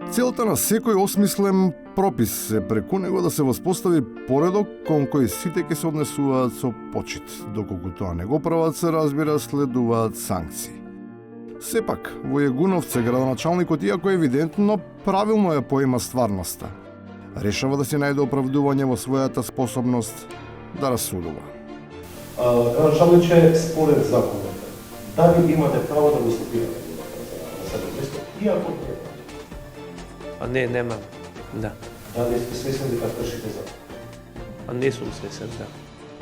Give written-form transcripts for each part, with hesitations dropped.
Целта на секој осмислен пропис е преку него да се воспостави поредок кон кој сите ќе се однесуваат со почит. Доколку тоа не го прават, се разбира, следуваат санкции. Сепак, во Јегуновце градоначалникот, иако евидентно правилно ја поима стварноста, решава да си најде оправдување во својата способност да расудува. Градоначалниче, според законите, дали имате право да го стопирате на себе место, иако не е? Не, немам, да. Дали сте свесен дека кршите закон? Не сум свесен, да.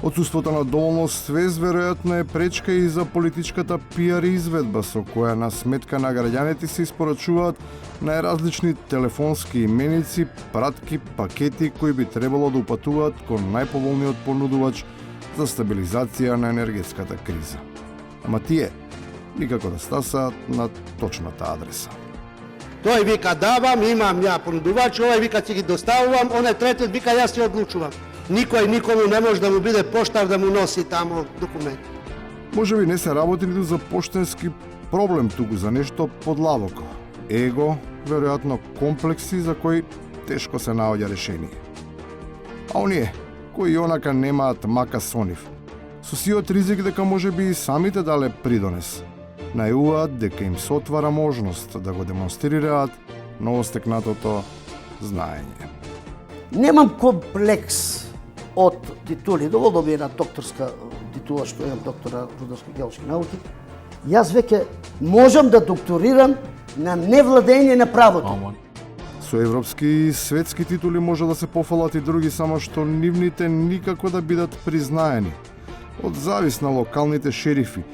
Отсуството на доволно свест веројатно е пречка и за политичката пиар изведба со која на сметка на граѓаните се испорачуваат најразлични телефонски именици, пратки, пакети кои би требало да упатуваат кон најповолниот понудувач за стабилизација на енергетската криза. Ама тие никако да стасаат на точната адреса. Тој вика давам, имам ја понудувач, овој вика ќе ги доставувам, оној третиот вика јас ќе одлучувам. Никој никому не може да му биде поштар да му носи тамо документи. Може би не се работи ниту за поштенски проблем, туку за нешто подлабоко. Его, веројатно комплекси за кои тешко се наоѓа решение. А оние, кои онака немаат мака со нив, со сиот ризик дека може би и самите дале придонес, најуваат дека им се отвара можност да го демонстрираат новостекнатото знаење. Немам комплекс од титули, доволно ми е на докторска титула, што имам доктора рударско-геолошки науки. Јас веќе можам да докторирам на невладење на правото. Со европски и светски титули може да се пофалат и други, само што нивните никако да бидат признаени. Од завис на локалните шерифи,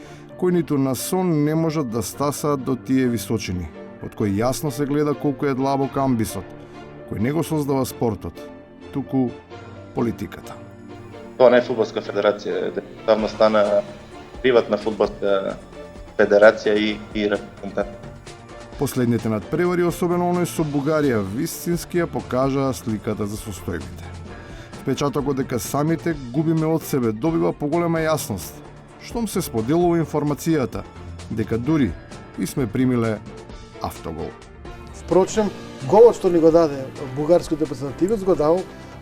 кои ниту на сон не можат да стасаат до тие височини, од кои јасно се гледа колку е длабок амбисот, кој не го создава спортот, туку политиката. Тоа не е фудбалска федерација, давно стана приватна фудбалска федерација и репрезентација. Последните надпревари, особено оној со Бугарија, вистински ја покажаа сликата за состојбите. Впечатокот дека самите губиме од себе добива поголема јасност, штом се споделува информацијата дека дури и сме примиле автогол. Впрочем, голот што ни го даде бугарскиот репрезентативец го дал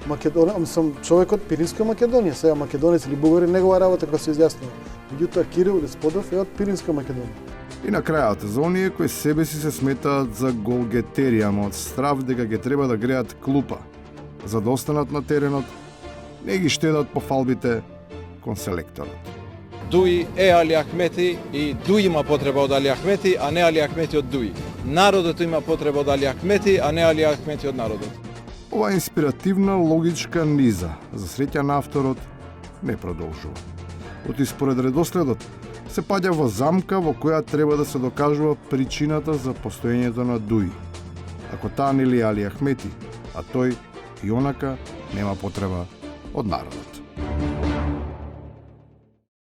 Македонија, сум човекот Пиринска Македонија, сега македонец или бугарин негова работа како се изјаснува. Меѓутоа Кирил Десподов е од Пиринска Македонија. И на крајот, за оние кои себе си се сметаат за голгетери, ама од страв дека ќе треба да греат клупа, за да останат на теренот, не ги штедат по фалбите кон селекторот. Дуи е Али Ахмети и Дуи има потреба од Али Ахмети, а не Али Ахмети од Дуи. Народот има потреба од Али Ахмети, а не Али Ахмети од народот. Ова инспиративна логичка низа, за среќа на авторот, не продолжува. Оти според редоследот, се паѓа во замка во која треба да се докажува причината за постоењето на Дуи. Ако таа нели Али Ахмети, а тој и онака нема потреба од народот.